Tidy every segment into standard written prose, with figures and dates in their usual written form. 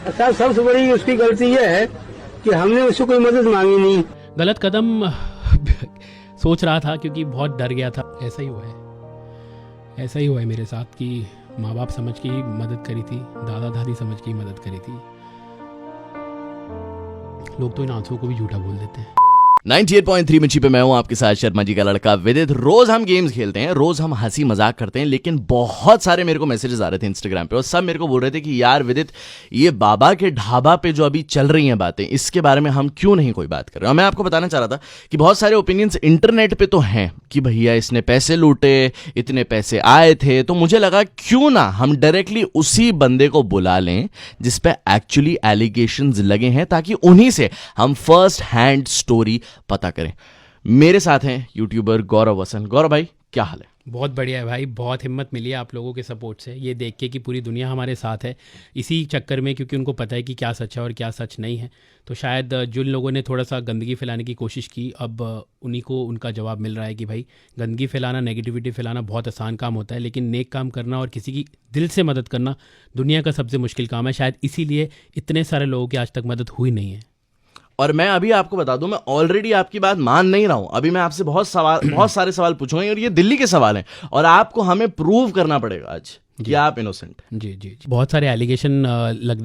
साहब सबसे बड़ी उसकी गलती यह है कि हमने उससे कोई मदद मांगी नहीं। गलत कदम सोच रहा था क्योंकि बहुत डर गया था। ऐसा ही हुआ है मेरे साथ कि माँ बाप समझ के ही मदद करी थी, दादा दादी समझ के ही मदद करी थी। लोग तो इन आंसुओं को भी झूठा बोल देते हैं। 98.3 मिर्ची पे मैं हूं आपके साथ शर्मा जी का लड़का विदित। रोज हम गेम्स खेलते हैं, रोज हम हंसी मजाक करते हैं, लेकिन बहुत सारे मेरे को मैसेजेस आ रहे थे इंस्टाग्राम पे और सब मेरे को बोल रहे थे कि यार विदित, ये बाबा के ढाबा पे जो अभी चल रही हैं बातें, इसके बारे में हम क्यों नहीं कोई बात कर रहे हैं। और मैं आपको बताना चाह रहा था कि बहुत सारे ओपिनियंस इंटरनेट पे तो हैं कि भैया इसने पैसे लूटे, इतने पैसे आए थे, तो मुझे लगा क्यों ना हम डायरेक्टली उसी बंदे को बुला लें जिस पे एक्चुअली एलिगेशंस लगे हैं, ताकि उन्हीं से हम फर्स्ट हैंड स्टोरी पता करें। मेरे साथ हैं यूट्यूबर गौरव वसन। गौरव भाई, क्या हाल है? बहुत बढ़िया है भाई, बहुत हिम्मत मिली है आप लोगों के सपोर्ट से, ये देख के कि पूरी दुनिया हमारे साथ है इसी चक्कर में, क्योंकि उनको पता है कि क्या सच है और क्या सच नहीं है। तो शायद जिन लोगों ने थोड़ा सा गंदगी फैलाने की कोशिश की, अब उन्हीं को उनका जवाब मिल रहा है कि भाई गंदगी फैलाना, नेगेटिविटी फैलाना बहुत आसान काम होता है, लेकिन नेक काम करना और किसी की दिल से मदद करना दुनिया का सबसे मुश्किल काम है। शायद इसीलिए इतने सारे लोगों की आज तक मदद हुई नहीं है। और मैं अभी आपको बता दूं, मैं ऑलरेडी आपकी बात मान नहीं रहा हूं। अभी मैं आपसे बहुत सारे सवाल पूछूंगा और ये दिल्ली के सवाल हैं और आपको हमें प्रूव करना पड़ेगा आज कि आप इनोसेंट। जी, बहुत सारे एलिगेशन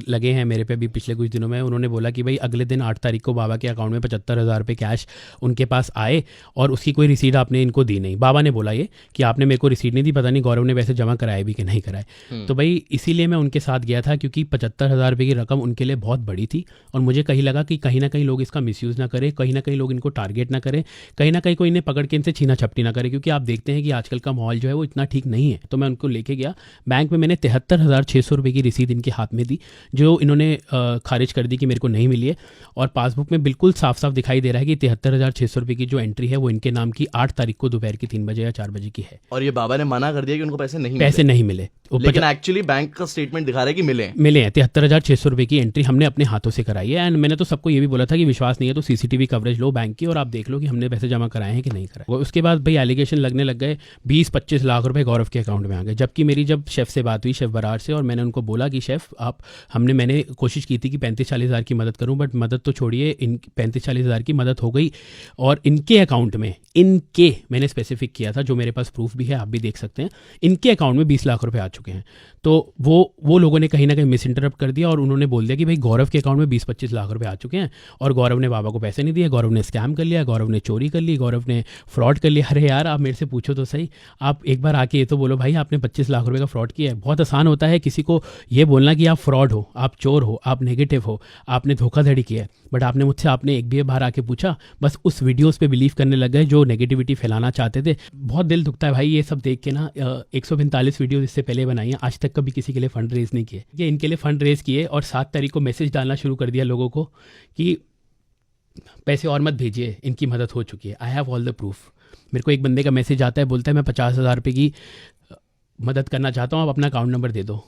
लगे हैं मेरे पे भी पिछले कुछ दिनों में। उन्होंने बोला कि भाई अगले दिन 8 तारीख को बाबा के अकाउंट में 75,000 रुपये कैश उनके पास आए और उसकी कोई रिसीट आपने इनको दी नहीं। बाबा ने बोला ये कि आपने मेरे को रिसीट नहीं दी, पता नहीं गौरव ने वैसे जमा कराए भी कि नहीं कराए। तो भाई इसीलिए मैं उनके साथ गया था, क्योंकि 75,000 रुपये की रकम उनके लिए बहुत बड़ी थी और मुझे कहीं लगा कि कहीं ना कहीं लोग इसका मिसयूज़ ना करें, कहीं ना कहीं लोग इनको टारगेट ना करें, कहीं ना कहीं कोई इन्हें पकड़ के इनसे छीना छपटी ना करे, क्योंकि आप देखते हैं कि आजकल का माहौल जो है वो इतना ठीक नहीं है। तो मैं उनको लेके गया बैंक में, मैंने 73,600 रुपये की रसीद इनके हाथ में दी, जो इन्होंने खारिज कर दी कि मेरे को नहीं मिली है। और पासबुक में बिल्कुल साफ साफ दिखाई दे रहा है कि 73,600 रुपये की जो एंट्री है वो इनके नाम की 8 तारीख को दोपहर की 3 बजे या 4 बजे की है। और ये बाबा ने मना कर दिया कि उनको पैसे नहीं मिले, लेकिन एक्चुअली बैंक का स्टेटमेंट दिखा रहा है कि मिले हैं। 73,600 रुपये की एंट्री हमने अपने हाथों से कराई है। एंड मैंने तो सबको ये भी बोला था कि विश्वास नहीं है तो सीसीटीवी कवरेज लो बैंक की और आप देख लो कि हमने पैसे जमा कराए हैं कि नहीं कराए। उसके बाद भाई एलिगेशन लगने लग गए, 20-25 लाख रुपए गौरव के अकाउंट में आ गए। जबकि मेरी जब शेफ से बात हुई, शेफ बरार से, और मैंने उनको बोला कि शेफ आप, मैंने कोशिश की थी कि 35-40 हज़ार की मदद करूं, बट मदद तो छोड़िए, इन 35-40 हज़ार की मदद हो गई और इनके अकाउंट में, मैंने स्पेसिफिक किया था, जो मेरे पास प्रूफ भी है, आप भी देख सकते हैं, इनके अकाउंट में 20 लाख रुपए आ चुके हैं। तो वो लोगों ने कहीं ना कहीं मिस इंटरप्ट कर दिया और उन्होंने बोल दिया कि भाई गौरव के अकाउंट में 20-25 लाख रुपए आ चुके हैं और गौरव ने बाबा को पैसे नहीं दिए, गौरव ने स्कैम कर लिया, गौरव ने चोरी कर ली, गौरव ने फ्रॉड कर लिया। अरे यार, आप मेरे से पूछो तो सही, आप एक बार आके ये तो बोलो भाई आपने 25 लाख रुपए का फ्रॉड किया है। बहुत आसान होता है किसी को ये बोलना कि आप फ्रॉड हो, आप चोर हो, आप नेगेटिव हो, आपने धोखाधड़ी किया है, बट आपने एक भी बार आके पूछा, बस उस वीडियोस पे बिलीव करने लग गए जो नेगेटिविटी फैलाना चाहते थे। बहुत दिल दुखता है भाई ये सब देख के ना। 145 वीडियो इससे पहले बनाई है, आज तक कभी किसी के लिए फंड रेज नहीं किए। ये इनके लिए फंड रेज किए और 7 तारीख को मैसेज डालना शुरू कर दिया लोगों को कि पैसे और मत भेजिए, इनकी मदद हो चुकी है, I have all the proof. मेरे को एक बंदे का मैसेज आता है, बोलता है मैं 50,000 रुपये की मदद करना चाहता हूँ, आप अपना अकाउंट नंबर दे दो।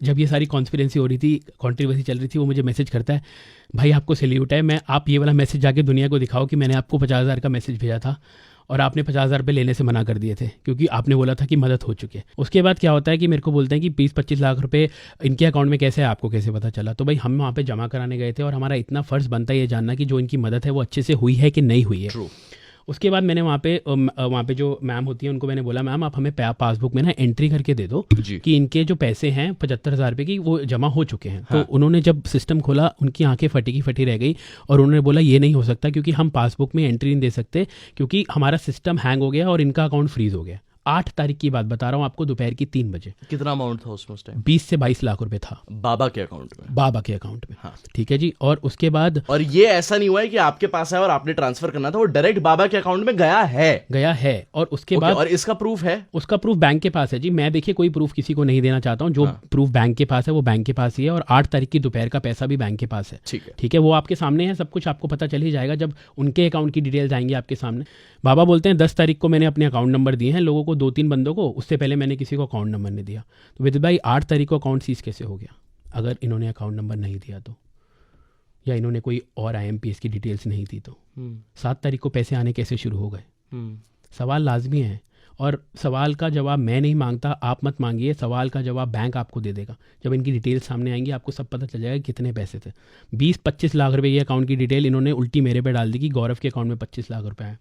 जब ये सारी कॉन्स्पिरेंसी हो रही थी, कंट्रोवर्सी चल रही थी, वो मुझे मैसेज करता है, भाई आपको सैल्यूट है, आप ये वाला मैसेज जाके दुनिया को दिखाओ कि मैंने आपको 50,000 का मैसेज भेजा था और आपने 50,000 रुपये लेने से मना कर दिए थे क्योंकि आपने बोला था कि मदद हो चुकी है। उसके बाद क्या होता है कि मेरे को बोलते हैं कि 20-25 लाख रुपए इनके अकाउंट में कैसे है, आपको कैसे पता चला? तो भाई हम वहाँ पे जमा कराने गए थे और हमारा इतना फ़र्ज़ बनता है ये जानना कि जो इनकी मदद है वो अच्छे से हुई है कि नहीं हुई है। True. उसके बाद मैंने वहाँ पे जो मैम होती है उनको मैंने बोला, मैम आप हमें पासबुक में ना एंट्री करके दे दो कि इनके जो पैसे हैं 75,000 रुपये की वो जमा हो चुके हैं। हाँ। तो उन्होंने जब सिस्टम खोला, उनकी आंखें फटी की फटी रह गई और उन्होंने बोला ये नहीं हो सकता क्योंकि हम पासबुक में एंट्री नहीं दे सकते क्योंकि हमारा सिस्टम हैंग हो गया और इनका अकाउंट फ्रीज हो गया। 8 तारीख की बात बता रहा हूँ आपको, दोपहर की 3 बजे। कितना अमाउंट था उसमें उस टाइम? 20 से 22 लाख रुपए था बाबा के अकाउंट में। हाँ, ठीक है जी। और उसके बाद, और ये ऐसा नहीं हुआ है कि आपके पास है और आपने ट्रांसफर करना था, वो डायरेक्ट बाबा के अकाउंट में गया है। और उसके बाद, और इसका प्रूफ है, उसका प्रूफ बैंक के पास है जी। मैं देखिए कोई प्रूफ किसी को नहीं देना चाहता हूँ, जो प्रूफ बैंक के पास है वो बैंक के पास ही है और 8 तारीख की दोपहर का पैसा भी बैंक के पास है। ठीक है, वो आपके सामने है, सब कुछ आपको पता चल ही जाएगा जब उनके अकाउंट की डिटेल्स आएंगी आपके सामने। बाबा बोलते हैं 10 तारीख को मैंने अपने अकाउंट नंबर दिए हैं लोगों को, 2-3 बंदों को, उससे पहले मैंने किसी को अकाउंट नंबर नहीं दिया। तो विदित भाई 8 तारीख को अकाउंट सीज कैसे हो गया अगर इन्होंने अकाउंट नंबर नहीं दिया तो, या इन्होंने कोई और IMPS की डिटेल्स नहीं दी तो? 7 तारीख को पैसे आने कैसे शुरू हो गए? सवाल लाजमी है और सवाल का जवाब मैं नहीं मांगता, आप मत मांगिए, सवाल का जवाब बैंक आपको दे देगा। जब इनकी डिटेल सामने आएंगी आपको सब पता चल जाएगा कितने पैसे थे। 20-25 लाख रुपए की अकाउंट की डिटेल इन्होंने उल्टी मेरे पे डाल दी कि गौरव के अकाउंट में 25 लाख रुपए आए।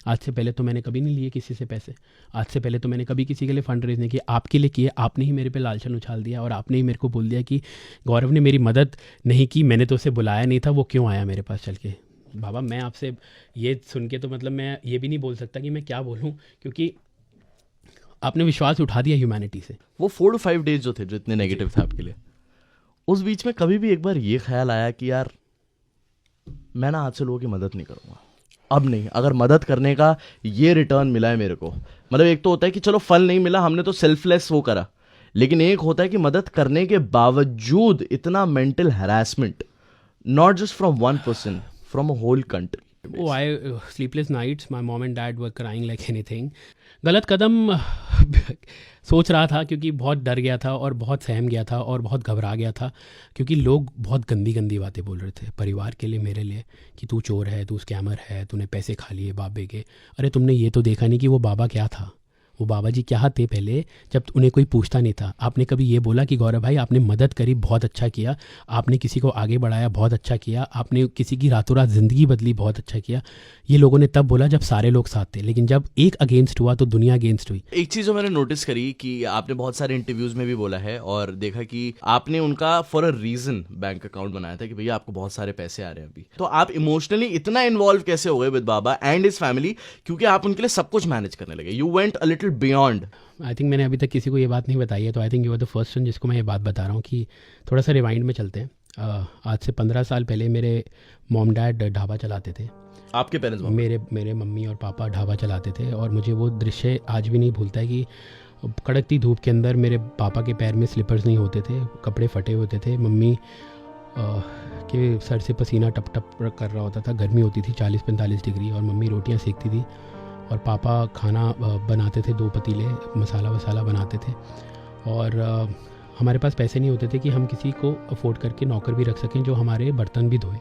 आज से पहले तो मैंने कभी नहीं लिए किसी से पैसे, आज से पहले तो मैंने कभी किसी के लिए फंड रेज नहीं किया, आपके लिए किए। आपने ही मेरे पे लालचन उछाल दिया और आपने ही मेरे को बोल दिया कि गौरव ने मेरी मदद नहीं की, मैंने तो उसे बुलाया नहीं था, वो क्यों आया मेरे पास चल के। बाबा मैं आपसे ये सुन के तो मतलब मैं ये भी नहीं बोल सकता कि मैं क्या बोलूँ, क्योंकि आपने विश्वास उठा दिया ह्यूमैनिटी से। वो 4 to 5 डेज जो थे, जो इतने नेगेटिव थे आपके लिए, उस बीच में कभी भी एक बार ये ख्याल आया कि यार मैं ना आज से लोगों की मदद नहीं करूँगा, अब नहीं, अगर मदद करने का ये रिटर्न मिला है मेरे को, मतलब एक तो होता है कि चलो फल नहीं मिला, हमने तो सेल्फलेस वो करा, लेकिन एक होता है कि मदद करने के बावजूद इतना mental harassment, not just from one person, from a whole country. Oh, sleepless nights, my mom and dad were crying like anything. गलत कदम सोच रहा था क्योंकि बहुत डर गया था और बहुत सहम गया था और बहुत घबरा गया था, क्योंकि लोग बहुत गंदी गंदी बातें बोल रहे थे परिवार के लिए, मेरे लिए, कि तू चोर है, तू स्कैमर है, तूने पैसे खा लिए बाबे के। अरे तुमने ये तो देखा नहीं कि वो बाबा क्या था, वो बाबा जी क्या थे पहले, जब उन्हें कोई पूछता नहीं था। आपने कभी ये बोला कि गौरव भाई आपने मदद करी, बहुत अच्छा किया, आपने किसी को आगे बढ़ाया, बहुत अच्छा किया, आपने किसी की रातों रात ज़िंदगी बदली, बहुत अच्छा किया। ये लोगों ने तब बोला जब सारे लोग साथ थे, लेकिन जब एक अगेंस्ट हुआ तो दुनिया अगेंस्ट हुई। एक चीज़ जो मैंने नोटिस करी कि आपने बहुत सारे इंटरव्यूज में भी बोला है और देखा कि आपने उनका for a reason bank account बनाया था कि भैया आपको बहुत सारे पैसे आ रहे हैं अभी, तो आप इमोशनली इतना इन्वॉल्व कैसे हो गए with Baba and his family, क्योंकि आप उनके लिए सब कुछ मैनेज करने लगे, you went a little beyond. I think मैंने अभी तक किसी को ये बात नहीं बताई है, तो I think you are the first one जिसको मैं ये बात बता रहा हूँ कि थोड़ा सा रिवाइंड में चलते हैं। आज से 15 साल पहले मेरे मॉम डैड ढाबा चलाते थे। आपके पेरेंट्स? मेरे मम्मी और पापा ढाबा चलाते थे और मुझे वो दृश्य आज भी नहीं भूलता है कि कड़कती धूप के अंदर मेरे पापा के पैर में स्लीपर्स नहीं होते थे, कपड़े फटे होते थे, मम्मी के सर से पसीना टप टप कर रहा होता था, गर्मी होती थी 40-45 डिग्री, और मम्मी रोटियां सेकती थी और पापा खाना बनाते थे, 2 पतीले मसाला वसाला बनाते थे। और हमारे पास पैसे नहीं होते थे कि हम किसी को अफोर्ड करके नौकर भी रख सकें जो हमारे बर्तन भी धोए।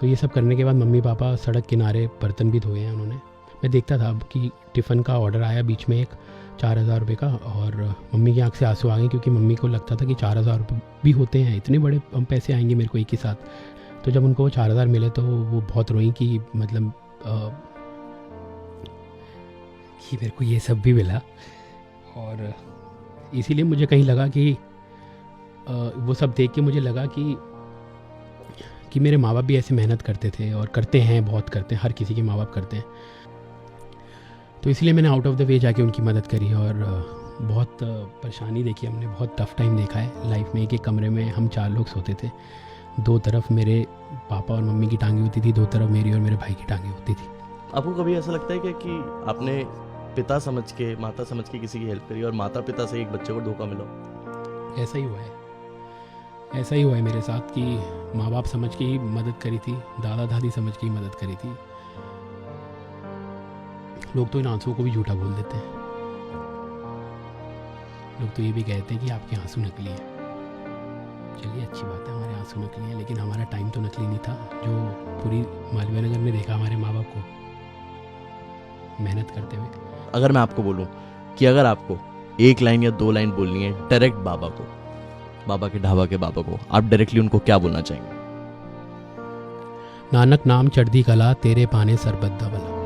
तो ये सब करने के बाद मम्मी पापा सड़क किनारे बर्तन भी धोए हैं उन्होंने। मैं देखता था कि टिफ़िन का ऑर्डर आया बीच में एक 4,000 रुपये का, और मम्मी की आंख से आंसू आ गए क्योंकि मम्मी को लगता था कि 4,000 रुपये भी होते हैं, इतने बड़े पैसे आएंगे मेरे को एक ही साथ। तो जब उनको वो 4,000 मिले तो वो बहुत रोई कि मतलब कि मेरे को ये सब भी मिला। और इसीलिए मुझे कहीं लगा कि वो सब देख के मुझे लगा कि मेरे माँ बाप भी ऐसे मेहनत करते थे और करते हैं, बहुत करते हैं, हर किसी के माँ बाप करते हैं। तो इसलिए मैंने आउट ऑफ द वे जाके उनकी मदद करी और बहुत परेशानी देखी हमने, बहुत टफ टाइम देखा है लाइफ में। एक कमरे में हम 4 लोग सोते थे, 2 तरफ मेरे पापा और मम्मी की टांगें होती थी, 2 तरफ मेरी और मेरे भाई की टांगें होती थी। आपको कभी ऐसा लगता है कि आपने पिता समझ के, माता समझ के किसी की हेल्प करी और माता पिता से एक बच्चे को धोखा मिला? ऐसा ही हुआ है, ऐसा ही हुआ है मेरे साथ कि माँ बाप समझ के ही मदद करी थी, दादा दादी समझ के ही मदद करी थी। लोग तो इन आंसुओं को भी झूठा बोल देते हैं, लोग तो ये भी कहते हैं कि आपके आंसू नकली हैं। चलिए अच्छी बात है, हमारे आंसू नकली हैं, लेकिन हमारा टाइम तो नकली नहीं था। जो पूरी मालवीय नगर में देखा हमारे माँ बाप को मेहनत करते हुए। अगर मैं आपको बोलूं कि अगर आपको 1 लाइन या 2 लाइन बोलनी है डायरेक्ट बाबा को, बाबा के ढाबा के बाबा को, आप डायरेक्टली उनको क्या बोलना चाहेंगे? नानक नाम चढ़दी कला, तेरे पाने सरबत दा भला।